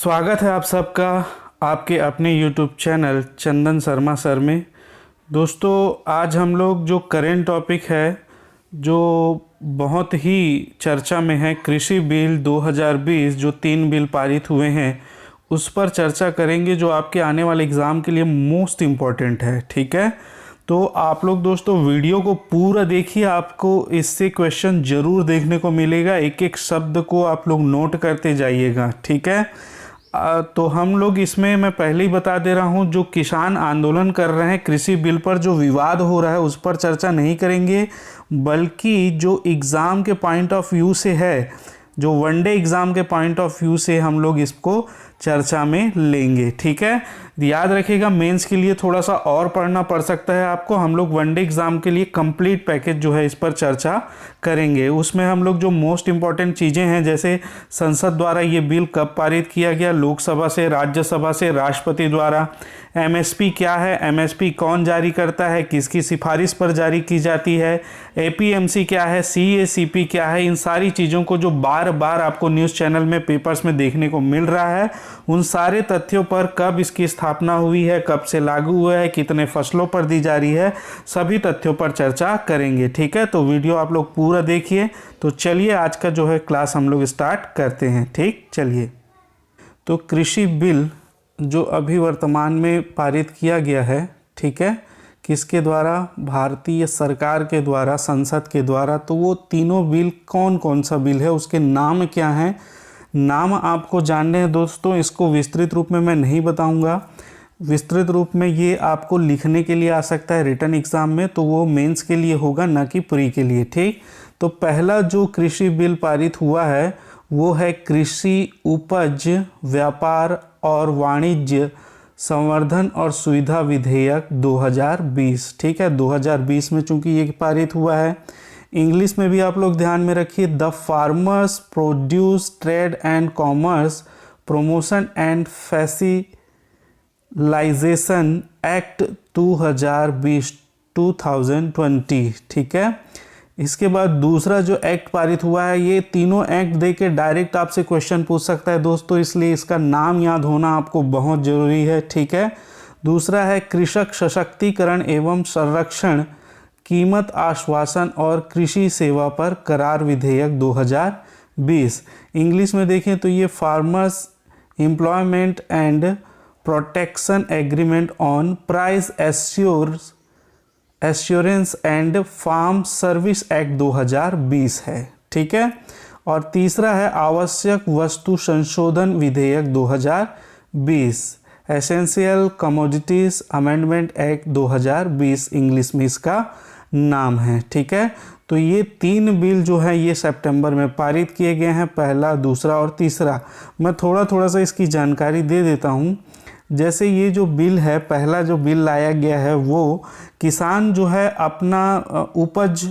स्वागत है आप सबका आपके अपने YouTube चैनल चंदन शर्मा सर में। दोस्तों, आज हम लोग जो करेंट टॉपिक है जो बहुत ही चर्चा में है, कृषि बिल 2020 जो 3 बिल पारित हुए हैं उस पर चर्चा करेंगे, जो आपके आने वाले एग्ज़ाम के लिए मोस्ट इम्पॉर्टेंट है। ठीक है, तो आप लोग दोस्तों वीडियो को पूरा देखिए, आपको इससे क्वेश्चन ज़रूर देखने को मिलेगा। एक एक शब्द को आप लोग नोट करते जाइएगा। ठीक है, तो हम लोग इसमें मैं पहले ही बता दे रहा हूं, जो किसान आंदोलन कर रहे हैं कृषि बिल पर, जो विवाद हो रहा है उस पर चर्चा नहीं करेंगे, बल्कि जो एग्ज़ाम के पॉइंट ऑफ व्यू से है, जो वनडे एग्ज़ाम के पॉइंट ऑफ व्यू से हम लोग इसको चर्चा में लेंगे। ठीक है, याद रखिएगा मेंस के लिए थोड़ा सा और पढ़ना पड़ सकता है आपको। हम लोग वनडे एग्ज़ाम के लिए कंप्लीट पैकेज जो है इस पर चर्चा करेंगे। उसमें हम लोग जो मोस्ट इम्पॉर्टेंट चीज़ें हैं, जैसे संसद द्वारा ये बिल कब पारित किया गया, लोकसभा से, राज्यसभा से, राष्ट्रपति द्वारा, एमएसपी क्या है, एमएसपी कौन जारी करता है, किसकी सिफारिश पर जारी की जाती है, एपीएमसी क्या है, सीएसीपी क्या है, इन सारी चीज़ों को जो बार बार आपको न्यूज़ चैनल में, पेपर्स में देखने को मिल रहा है, उन सारे तथ्यों पर, कब इसकी स्थापना हुई है, कब से लागू हुआ है, कितने फसलों पर दी जा रही है, सभी तथ्यों पर चर्चा करेंगे। ठीक है, तो वीडियो आप लोग पूरा देखिए। तो चलिए आज का जो है क्लास हम लोग स्टार्ट करते हैं। ठीक, चलिए। तो कृषि बिल जो अभी वर्तमान में पारित किया गया है, ठीक है, किसके द्वारा? भारतीय सरकार के द्वारा, संसद के द्वारा। तो वो तीनों बिल कौन कौन सा बिल है, उसके नाम क्या हैं, नाम आपको जानने हैं दोस्तों। इसको विस्तृत रूप में मैं नहीं बताऊंगा, विस्तृत रूप में ये आपको लिखने के लिए आ सकता है रिटन एग्ज़ाम में, तो वो मेंस के लिए होगा, ना कि प्री के लिए। ठीक, तो पहला जो कृषि बिल पारित हुआ है वो है कृषि उपज व्यापार और वाणिज्य संवर्धन और सुविधा विधेयक 2020। ठीक है, 2020 में चूंकि ये पारित हुआ है। इंग्लिश में भी आप लोग ध्यान में रखिए, the farmers produce trade and commerce promotion and facilitation act 2020। ठीक है, इसके बाद दूसरा जो एक्ट पारित हुआ है, ये तीनों एक्ट देके डायरेक्ट आपसे क्वेश्चन पूछ सकता है दोस्तों, इसलिए इसका नाम याद होना आपको बहुत ज़रूरी है। ठीक है, दूसरा है कृषक सशक्तिकरण एवं संरक्षण, कीमत आश्वासन और कृषि सेवा पर करार विधेयक 2020। इंग्लिश में देखें तो ये farmers employment and protection agreement on price assurance and farm service act 2020 है। ठीक है, और तीसरा है आवश्यक वस्तु संशोधन विधेयक 2020, essential commodities amendment act 2020 English में इसका नाम है। ठीक है, तो ये 3 बिल जो है ये सितंबर में पारित किए गए हैं, पहला, दूसरा और तीसरा। मैं थोड़ा सा इसकी जानकारी दे देता हूँ। जैसे ये जो बिल है, पहला जो बिल लाया गया है, वो किसान जो है अपना उपज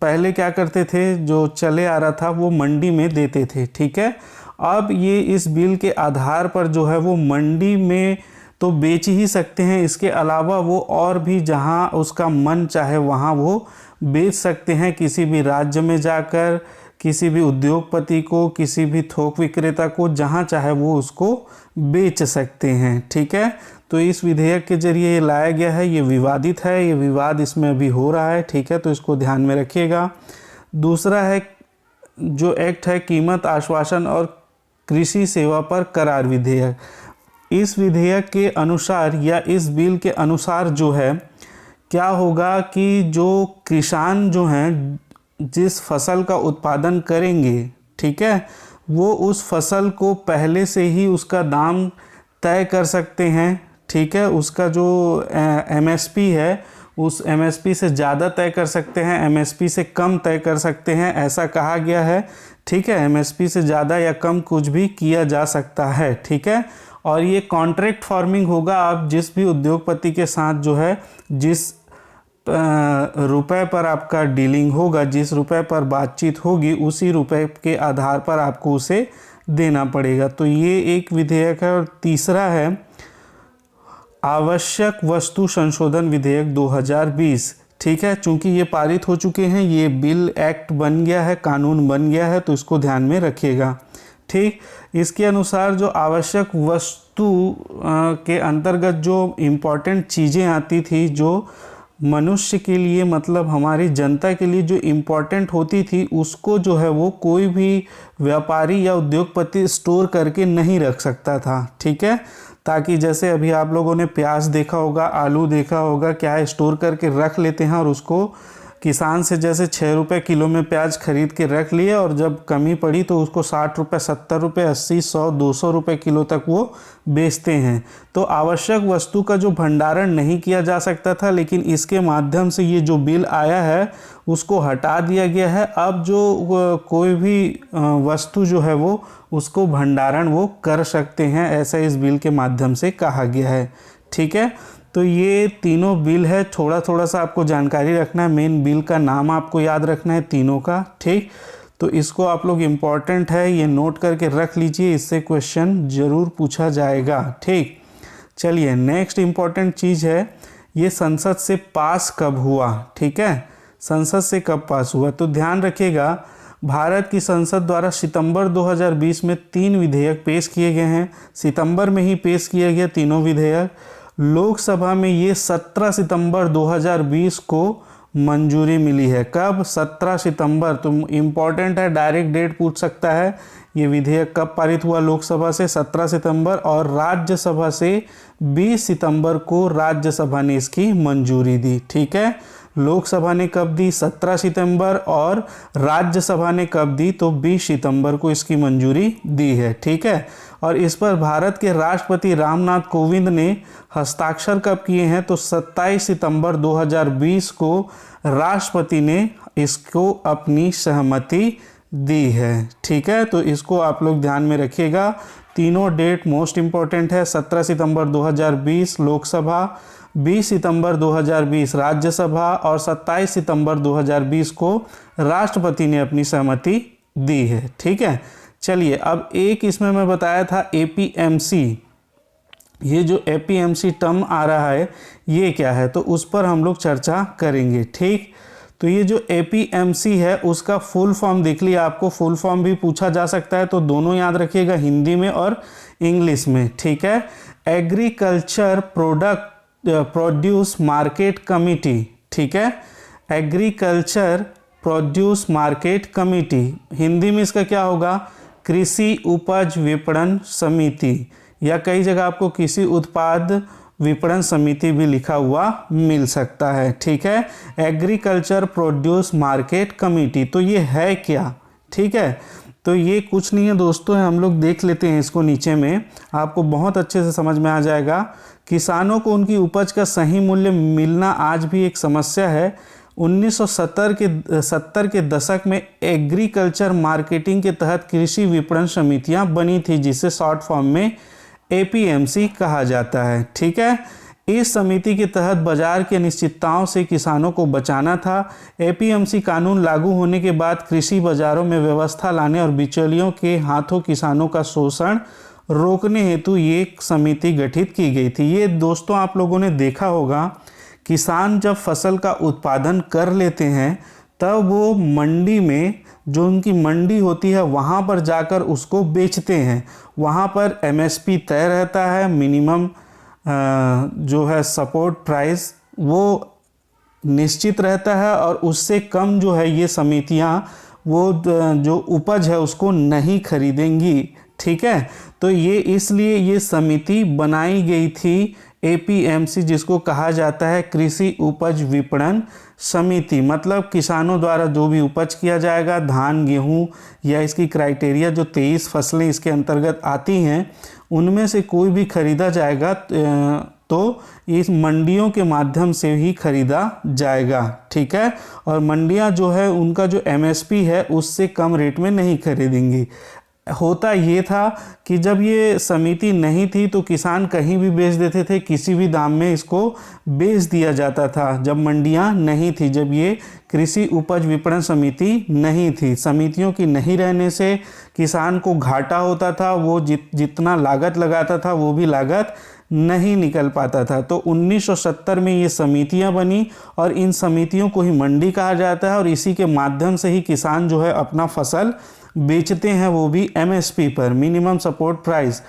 पहले क्या करते थे, जो चले आ रहा था वो मंडी में देते थे। ठीक है, अब ये इस बिल के आधार पर जो है वो मंडी में तो बेच ही सकते हैं, इसके अलावा वो और भी जहां उसका मन चाहे वहां वो बेच सकते हैं, किसी भी राज्य में जाकर, किसी भी उद्योगपति को, किसी भी थोक विक्रेता को, जहां चाहे वो उसको बेच सकते हैं। ठीक है, तो इस विधेयक के जरिए ये लाया गया है, ये विवादित है, ये विवाद इसमें अभी हो रहा है। ठीक है, तो इसको ध्यान में रखिएगा। दूसरा है जो एक्ट है कीमत आश्वासन और कृषि सेवा पर करार विधेयक। इस विधेयक के अनुसार या इस बिल के अनुसार जो है क्या होगा कि जो किसान जो हैं जिस फसल का उत्पादन करेंगे, ठीक है, वो उस फसल को पहले से ही उसका दाम तय कर सकते हैं। ठीक है, उसका जो एमएसपी है उस एमएसपी से ज़्यादा तय कर सकते हैं, एमएसपी से कम तय कर सकते हैं, ऐसा कहा गया है। ठीक है, एमएसपी से ज़्यादा या कम कुछ भी किया जा सकता है। ठीक है, और ये कॉन्ट्रैक्ट फार्मिंग होगा। आप जिस भी उद्योगपति के साथ जो है जिस रुपए पर आपका डीलिंग होगा, जिस रुपए पर बातचीत होगी, उसी रुपए के आधार पर आपको उसे देना पड़ेगा। तो ये एक विधेयक है। और तीसरा है आवश्यक वस्तु संशोधन विधेयक 2020। ठीक है, चूंकि ये पारित हो चुके हैं, ये बिल एक्ट बन गया है, कानून बन गया है, तो इसको ध्यान में रखिएगा। ठीक। इसके अनुसार जो आवश्यक वस्तु के अंतर्गत जो इम्पोर्टेंट चीज़ें आती थी, जो मनुष्य के लिए मतलब हमारी जनता के लिए जो इम्पोर्टेंट होती थी, उसको जो है वो कोई भी व्यापारी या उद्योगपति स्टोर करके नहीं रख सकता था। ठीक है, ताकि जैसे अभी आप लोगों ने प्याज देखा होगा, आलू देखा होगा, क्या है स्टोर करके रख लेते हैं और उसको किसान से जैसे 6 रुपये किलो में प्याज खरीद के रख लिए और जब कमी पड़ी तो उसको 60 रुपये, 70 रुपये, 80, 100, 200 रुपये किलो तक वो बेचते हैं। तो आवश्यक वस्तु का जो भंडारण नहीं किया जा सकता था, लेकिन इसके माध्यम से ये जो बिल आया है उसको हटा दिया गया है। अब जो कोई भी वस्तु जो है वो उसको भंडारण वो कर सकते हैं, ऐसा इस बिल के माध्यम से कहा गया है। ठीक है, तो ये तीनों बिल है, थोड़ा थोड़ा सा आपको जानकारी रखना है। मेन बिल का नाम आपको याद रखना है तीनों का। ठीक, तो इसको आप लोग इम्पॉर्टेंट है, ये नोट करके रख लीजिए, इससे क्वेश्चन ज़रूर पूछा जाएगा। ठीक, चलिए नेक्स्ट इम्पॉर्टेंट चीज़ है, ये संसद से पास कब हुआ। ठीक है, संसद से कब पास हुआ, तो ध्यान रखिएगा भारत की संसद द्वारा सितंबर 2020 में 3 विधेयक पेश किए गए हैं। सितंबर में ही पेश किए गए तीनों विधेयक। लोकसभा में ये 17 सितंबर 2020 को मंजूरी मिली है। कब? 17 सितंबर। तो इम्पॉर्टेंट है, डायरेक्ट डेट पूछ सकता है। ये विधेयक कब पारित हुआ लोकसभा से? 17 सितंबर। और राज्यसभा से 20 सितंबर को राज्यसभा ने इसकी मंजूरी दी। ठीक है, लोकसभा ने कब दी? 17 सितंबर। और राज्यसभा ने कब दी? तो 20 सितंबर को इसकी मंजूरी दी है। ठीक है, और इस पर भारत के राष्ट्रपति रामनाथ कोविंद ने हस्ताक्षर कब किए हैं? तो 27 सितंबर 2020 को राष्ट्रपति ने इसको अपनी सहमति दी है। ठीक है, तो इसको आप लोग ध्यान में रखिएगा। तीनों डेट मोस्ट इम्पॉर्टेंट है। 17 सितंबर 2020 लोकसभा, 20 सितंबर 2020 राज्यसभा और 27 सितंबर 2020 को राष्ट्रपति ने अपनी सहमति दी है। ठीक है, चलिए अब एक इसमें मैं बताया था एपीएमसी। ये जो एपीएमसी टर्म आ रहा है ये क्या है, तो उस पर हम लोग चर्चा करेंगे। ठीक, तो ये जो एपीएमसी है उसका फुल फॉर्म देख लिया, आपको फुल फॉर्म भी पूछा जा सकता है, तो दोनों याद रखिएगा, हिंदी में और इंग्लिश में। ठीक है, एग्रीकल्चर प्रोड्यूस मार्केट कमिटी। ठीक है, agriculture produce market committee, Hindi में इसका क्या होगा? कृषि उपज विपणन समिति, या कई जगह आपको कृषि उत्पाद विपणन समिति भी लिखा हुआ मिल सकता है। ठीक है, एग्रीकल्चर प्रोड्यूस मार्केट कमिटी, तो ये है क्या? ठीक है, तो ये कुछ नहीं है दोस्तों, हम लोग देख लेते हैं इसको, नीचे में आपको बहुत अच्छे से समझ में आ जाएगा। किसानों को उनकी उपज का सही मूल्य मिलना आज भी एक समस्या है। 1970 के दशक में एग्रीकल्चर मार्केटिंग के तहत कृषि विपणन समितियां बनी थी, जिसे शॉर्ट फॉर्म में एपीएमसी कहा जाता है। ठीक है, इस समिति के तहत बाजार की अनिश्चितताओं से किसानों को बचाना था। एपीएमसी कानून लागू होने के बाद कृषि बाजारों में व्यवस्था लाने और बिचौलियों के हाथों किसानों का शोषण रोकने हेतु ये समिति गठित की गई थी। ये दोस्तों आप लोगों ने देखा होगा, किसान जब फसल का उत्पादन कर लेते हैं तब वो मंडी में, जो उनकी मंडी होती है वहाँ पर जाकर उसको बेचते हैं। वहाँ पर एमएसपी तय रहता है, मिनिमम जो है सपोर्ट प्राइस वो निश्चित रहता है, और उससे कम जो है ये समितियाँ वो जो उपज है उसको नहीं खरीदेंगी। ठीक है, तो ये इसलिए ये समिति बनाई गई थी एपीएमसी, जिसको कहा जाता है कृषि उपज विपणन समिति। मतलब किसानों द्वारा जो भी उपज किया जाएगा, धान, गेहूं, या इसकी क्राइटेरिया जो 23 फसलें इसके अंतर्गत आती हैं, उनमें से कोई भी खरीदा जाएगा तो इस मंडियों के माध्यम से ही खरीदा जाएगा। ठीक है, और मंडियां जो है उनका जो एमएसपी है उससे कम रेट में नहीं खरीदेंगी। होता ये था कि जब ये समिति नहीं थी तो किसान कहीं भी बेच देते थे, किसी भी दाम में इसको बेच दिया जाता था। जब मंडियां नहीं थी, जब ये कृषि उपज विपणन समिति नहीं थी, समितियों की नहीं रहने से किसान को घाटा होता था, वो जितना लागत लगाता था वो भी लागत नहीं निकल पाता था। तो 1970 में ये समितियां बनी और इन समितियों को ही मंडी कहा जाता है, और इसी के माध्यम से ही किसान जो है अपना फसल बेचते हैं वो भी एमएसपी पर, मिनिमम सपोर्ट प्राइस,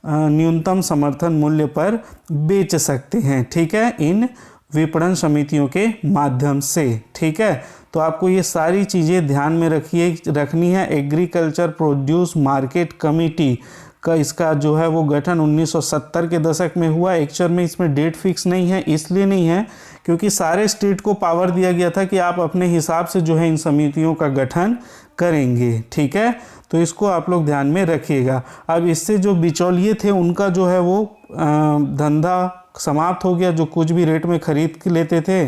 न्यूनतम समर्थन मूल्य पर बेच सकते हैं, ठीक है, इन विपणन समितियों के माध्यम से, ठीक है। तो आपको ये सारी चीज़ें ध्यान में रखनी है। एग्रीकल्चर प्रोड्यूस मार्केट कमेटी का इसका जो है वो गठन 1970 के दशक में हुआ। एक्चुअल में इसमें डेट फिक्स नहीं है, इसलिए नहीं है क्योंकि सारे स्टेट को पावर दिया गया था कि आप अपने हिसाब से जो है इन समितियों का गठन करेंगे, ठीक है। तो इसको आप लोग ध्यान में रखिएगा। अब इससे जो बिचौलिए थे उनका जो है वो धंधा समाप्त हो गया, जो कुछ भी रेट में खरीद के लेते थे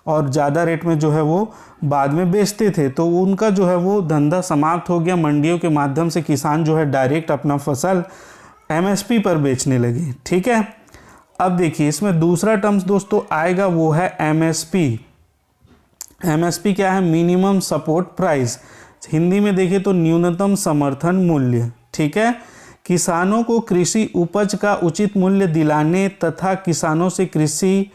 और ज़्यादा रेट में जो है वो बाद में बेचते थे, तो उनका जो है वो धंधा समाप्त हो गया। मंडियों के माध्यम से किसान जो है डायरेक्ट अपना फसल एमएसपी पर बेचने लगे, ठीक है। अब देखिए इसमें दूसरा टर्म्स दोस्तों आएगा, वो है एमएसपी। एमएसपी क्या है? Minimum support price. हिंदी में देखिए तो न्यूनतम समर्थन मूल्य, ठीक है। किसानों को कृषि उपज का उचित मूल्य दिलाने तथा किसानों से कृषि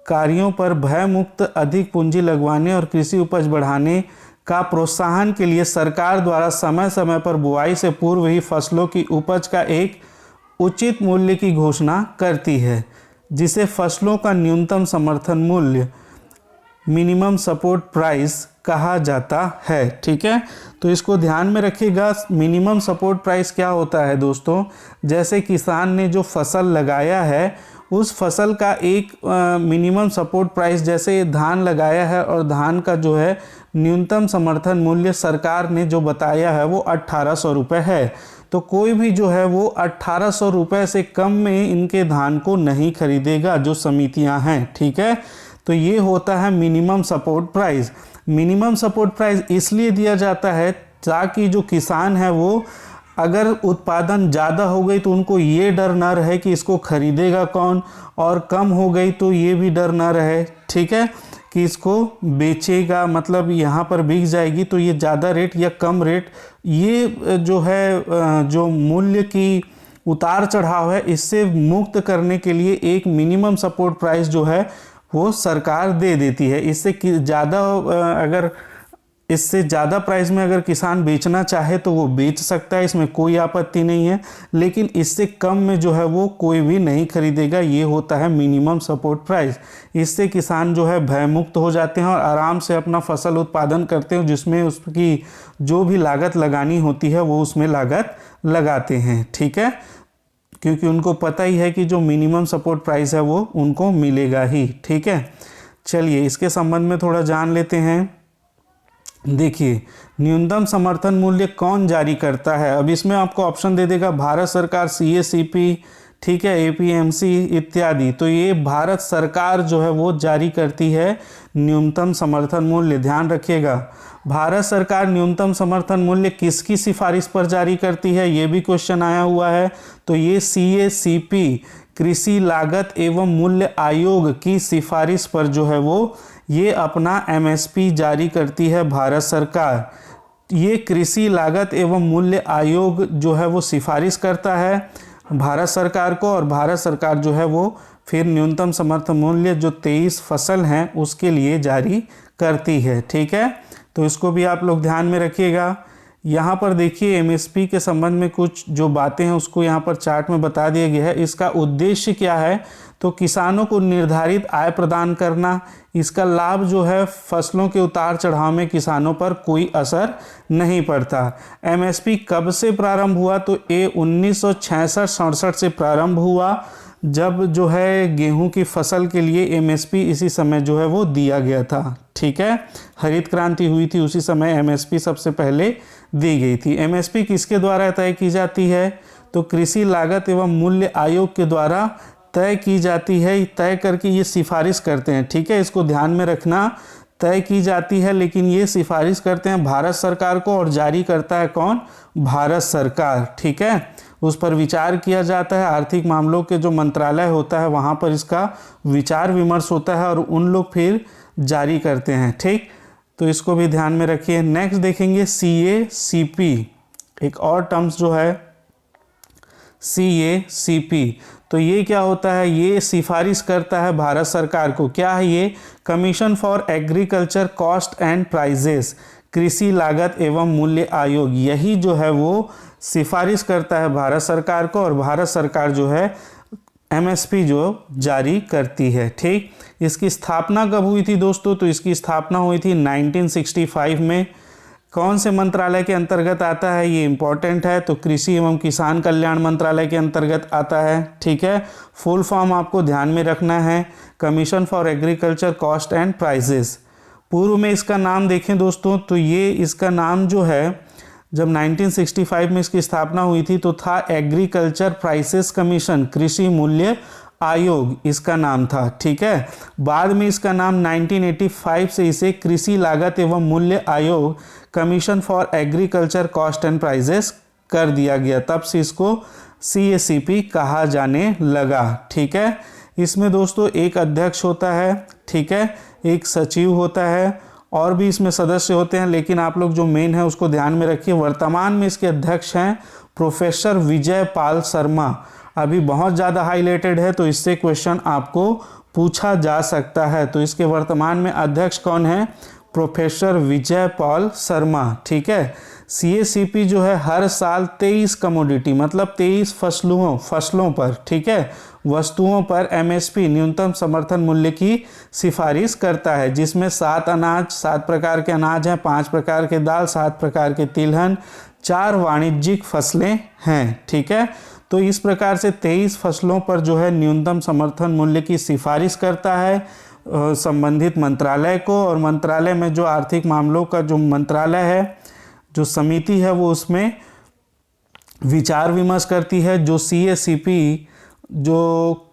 कार्यों पर भय मुक्त अधिक पूंजी लगवाने और कृषि उपज बढ़ाने का प्रोत्साहन के लिए सरकार द्वारा समय समय पर बुआई से पूर्व ही फसलों की उपज का एक उचित मूल्य की घोषणा करती है, जिसे फसलों का न्यूनतम समर्थन मूल्य मिनिमम सपोर्ट प्राइस कहा जाता है, ठीक है। तो इसको ध्यान में रखिएगा। मिनिमम सपोर्ट प्राइस क्या होता है दोस्तों? जैसे किसान ने जो फसल लगाया है उस फसल का एक मिनिमम सपोर्ट प्राइस, जैसे धान लगाया है और धान का जो है न्यूनतम समर्थन मूल्य सरकार ने जो बताया है वो 1800 रुपये है, तो कोई भी जो है वो 1800 रुपये से कम में इनके धान को नहीं खरीदेगा जो समितियां हैं, ठीक है। तो ये होता है minimum support price. Minimum support price इसलिए दिया जाता है ताकि जो किसान है वो अगर उत्पादन ज़्यादा हो गई तो उनको ये डर ना रहे कि इसको खरीदेगा कौन, और कम हो गई तो ये भी डर ना रहे, ठीक है, कि इसको बेचेगा, मतलब यहाँ पर बिक जाएगी तो ये ज़्यादा रेट या कम रेट, ये जो है जो मूल्य की उतार चढ़ाव है इससे मुक्त करने के लिए एक मिनिमम सपोर्ट प्राइस जो है वो सरकार दे देती है। इससे ज़्यादा अगर इससे ज़्यादा प्राइस में अगर किसान बेचना चाहे तो वो बेच सकता है, इसमें कोई आपत्ति नहीं है, लेकिन इससे कम में जो है वो कोई भी नहीं खरीदेगा। ये होता है मिनिमम सपोर्ट प्राइस। इससे किसान जो है भयमुक्त हो जाते हैं और आराम से अपना फसल उत्पादन करते हैं, जिसमें उसकी जो भी लागत लगानी होती है वो उसमें लागत लगाते हैं, ठीक है, क्योंकि उनको पता ही है कि जो मिनिमम सपोर्ट प्राइस है वो उनको मिलेगा ही, ठीक है। चलिए इसके संबंध में थोड़ा जान लेते हैं। देखिए न्यूनतम समर्थन मूल्य कौन जारी करता है? अब इसमें आपको ऑप्शन दे देगा भारत सरकार, सीएसीपी, ठीक है, एपीएमसी इत्यादि। तो ये भारत सरकार जो है वो जारी करती है न्यूनतम समर्थन मूल्य। ध्यान रखिएगा, भारत सरकार न्यूनतम समर्थन मूल्य किसकी सिफारिश पर जारी करती है? ये भी क्वेश्चन आया हुआ है। तो ये सीएसीपी, कृषि लागत एवं मूल्य आयोग की सिफारिश पर जो है वो ये अपना एमएसपी जारी करती है भारत सरकार। ये कृषि लागत एवं मूल्य आयोग जो है वो सिफारिश करता है भारत सरकार को, और भारत सरकार जो है वो फिर न्यूनतम समर्थन मूल्य जो 23 फसल हैं उसके लिए जारी करती है, ठीक है। तो इसको भी आप लोग ध्यान में रखिएगा। यहाँ पर देखिए एमएसपी के संबंध में कुछ जो बातें हैं उसको यहाँ पर चार्ट में बता दिया गया है। इसका उद्देश्य क्या है? तो किसानों को निर्धारित आय प्रदान करना। इसका लाभ जो है फसलों के उतार चढ़ाव में किसानों पर कोई असर नहीं पड़ता। एमएसपी कब से प्रारंभ हुआ? तो ये 1966-67 से प्रारंभ हुआ, जब जो है गेहूं की फसल के लिए एमएसपी इसी समय जो है वो दिया गया था, ठीक है। हरित क्रांति हुई थी उसी समय एमएसपी सबसे पहले दी गई थी। एमएसपी किसके द्वारा तय की जाती है? तो कृषि लागत एवं मूल्य आयोग के द्वारा तय की जाती है। तय करके ये सिफारिश करते हैं, ठीक है, इसको ध्यान में रखना। तय की जाती है लेकिन ये सिफारिश करते हैं भारत सरकार को, और जारी करता है कौन? भारत सरकार, ठीक है। उस पर विचार किया जाता है, आर्थिक मामलों के जो मंत्रालय होता है वहाँ पर इसका विचार विमर्श होता है और उन लोग फिर जारी करते हैं, ठीक। तो इसको भी ध्यान में रखिए। नेक्स्ट देखेंगे सीएसीपी, एक और टर्म्स जो है सीएसीपी। तो ये क्या होता है? ये सिफारिश करता है भारत सरकार को। क्या है ये? Commission for agriculture cost and prices. कृषि लागत एवं मूल्य आयोग, यही जो है वो सिफारिश करता है भारत सरकार को, और भारत सरकार जो है एमएसपी जो जारी करती है। ठीक, इसकी स्थापना कब हुई थी दोस्तों? तो इसकी स्थापना हुई थी 1965 में। कौन से मंत्रालय के अंतर्गत आता है, ये इंपॉर्टेंट है, तो कृषि एवं किसान कल्याण मंत्रालय के अंतर्गत आता है। ठीक है, फुल फॉर्म आपको ध्यान में रखना है, commission for agriculture cost and prices. पूर्व में इसका नाम देखें दोस्तों, तो ये इसका नाम जो है जब 1965 में इसकी स्थापना हुई थी तो था एग्रीकल्चर प्राइसेस कमीशन, कृषि मूल्य आयोग इसका नाम था। ठीक है, बाद में इसका नाम 1985 से इसे कृषि लागत एवं मूल्य आयोग, commission for agriculture cost and prices कर दिया गया, तब से इसको CACP कहा जाने लगा। ठीक है, इसमें दोस्तों एक अध्यक्ष होता है, ठीक है, एक सचिव होता है, और भी इसमें सदस्य होते हैं, लेकिन आप लोग जो मेन है उसको ध्यान में रखिए। वर्तमान में इसके अध्यक्ष हैं प्रोफेसर विजय पाल शर्मा। अभी बहुत ज़्यादा हाईलाइटेड है, तो इससे क्वेश्चन आपको पूछा जा सकता है। तो इसके वर्तमान में अध्यक्ष कौन है? प्रोफेसर विजय पाल शर्मा। ठीक है, CACP जो है हर साल 23 कमोडिटी मतलब 23 फसलों पर, ठीक है, वस्तुओं पर MSP न्यूनतम समर्थन मूल्य की सिफारिश करता है, जिसमें 7 प्रकार के अनाज हैं, 5 प्रकार के दाल, 7 प्रकार के तिलहन, 4 वाणिज्यिक फसलें हैं। ठीक है, तो इस प्रकार से 23 फसलों पर जो है न्यूनतम समर्थन मूल्य की सिफारिश करता है संबंधित मंत्रालय को, और मंत्रालय में जो आर्थिक मामलों का जो मंत्रालय है, जो समिति है, वो उसमें विचार विमर्श करती है। जो CACP जो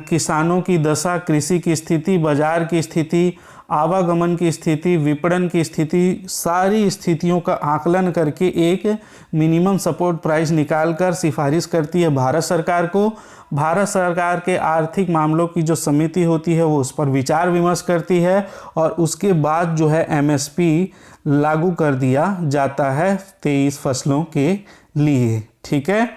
किसानों की दशा, कृषि की स्थिति, बाजार की स्थिति, आवागमन की स्थिति, विपणन की स्थिति, सारी स्थितियों का आकलन करके एक मिनिमम सपोर्ट प्राइस निकालकर सिफारिश करती है भारत सरकार को। भारत सरकार के आर्थिक मामलों की जो समिति होती है वो उस पर विचार विमर्श करती है, और उसके बाद जो है MSP लागू कर दिया जाता है 23 फसलों के लिए। ठीक है,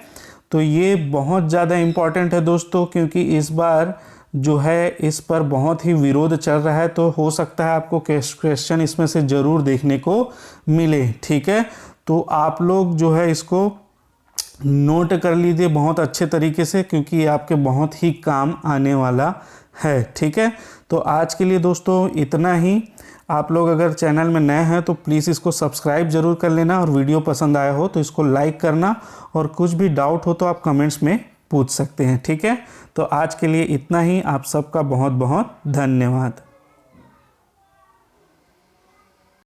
तो ये बहुत ज़्यादा इम्पॉर्टेंट है दोस्तों, क्योंकि इस बार जो है इस पर बहुत ही विरोध चल रहा है, तो हो सकता है आपको क्वेश्चन इसमें से ज़रूर देखने को मिले। ठीक है, तो आप लोग जो है इसको नोट कर लीजिए बहुत अच्छे तरीके से, क्योंकि ये आपके बहुत ही काम आने वाला है। ठीक है, तो आज के लिए दोस्तों इतना ही। आप लोग अगर चैनल में नए हैं तो प्लीज़ इसको सब्सक्राइब ज़रूर कर लेना, और वीडियो पसंद आया हो तो इसको लाइक करना, और कुछ भी डाउट हो तो आप कमेंट्स में पूछ सकते हैं। ठीक है, तो आज के लिए इतना ही। आप सबका बहुत बहुत धन्यवाद।